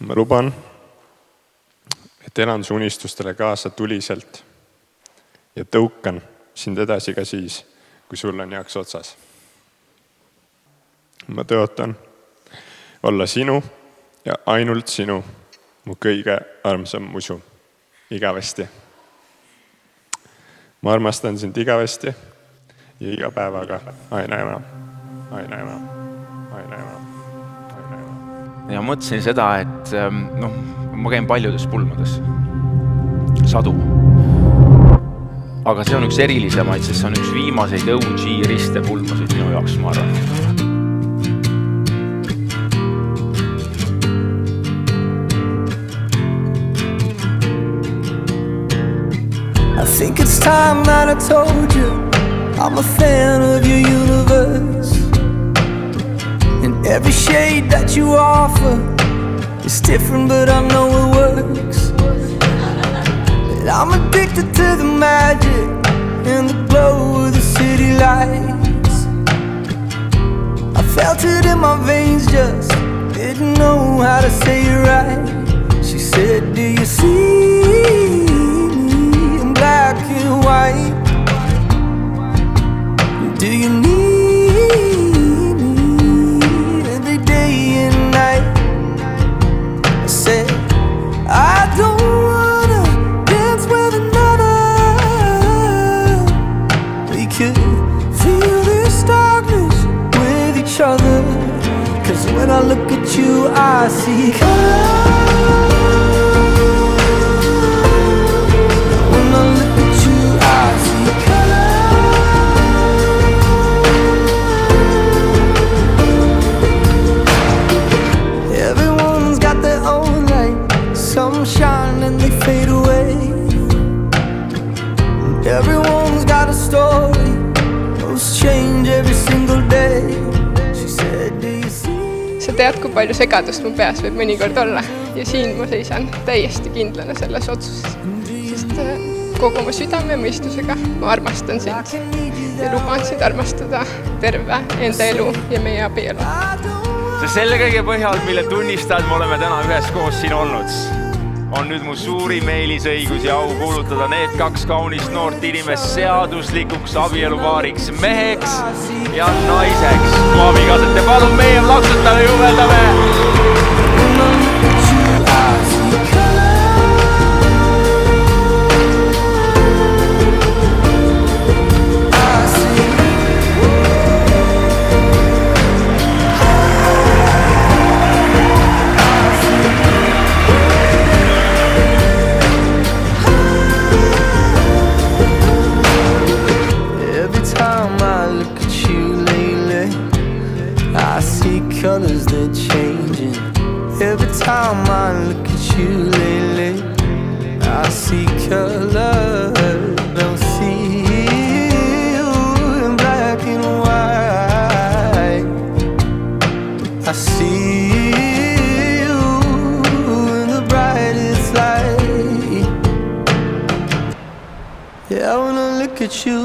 Ma luban, et elan su unistustele kaasa tuliselt ja tõukan sind edasi ka siis, kui sul on jaks otsas. Ma tõotan olla sinu ja ainult sinu, mu kõige armsam musu, igavesti. Ma armastan sind igavesti ja iga päevaga aina enam, aina enam, aina enam, aina enam. Ja mõtlesin seda, et ma käin paljudes pulmades, sadu. Aga see on üks erilisemaid, sest see on üks viimaseid OG ristepulmasid minu jaoks, ma arvan. I think it's time that I told you I'm a fan of your universe, and every shade that you offer is different, but I know it works. And I'm addicted to the magic and the glow of the city lights. I felt it in my veins, just didn't know how to say it right. She said, do you see me in black and white? Do you need me every day and night? I said, I don't wanna dance with another. We could feel this darkness with each other, 'cause when I look at you I see color. When I look at you I see color. Everyone's got their own light, some shine and they fade away. Everyone's got a story, those change every single day. She said, do you see? Sa tead, kui palju segadust mu peas võib mõnikord olla, ja siin ma seisan täiesti kindlana selles otsuses, sest kogu oma südame ja mõistusega ma armastan sind ja luban sind armastada terve enda elu ja meie abielu. Sest selle kõige põhjal, mille tunnistajad me oleme täna üheskoos siin olnud, on nüüd mu suurim eelisõigus ja au kuulutada need kaks kaunist noort inimest seaduslikuks abielupaariks, meheks ja naiseks. Mu abikaasad, te palun meie plaksutame, jubeldame! I see colors that changing. Every time I look at you lately, I see colors. Don't see you in black and white. I see you in the brightest light. Yeah, when I look at you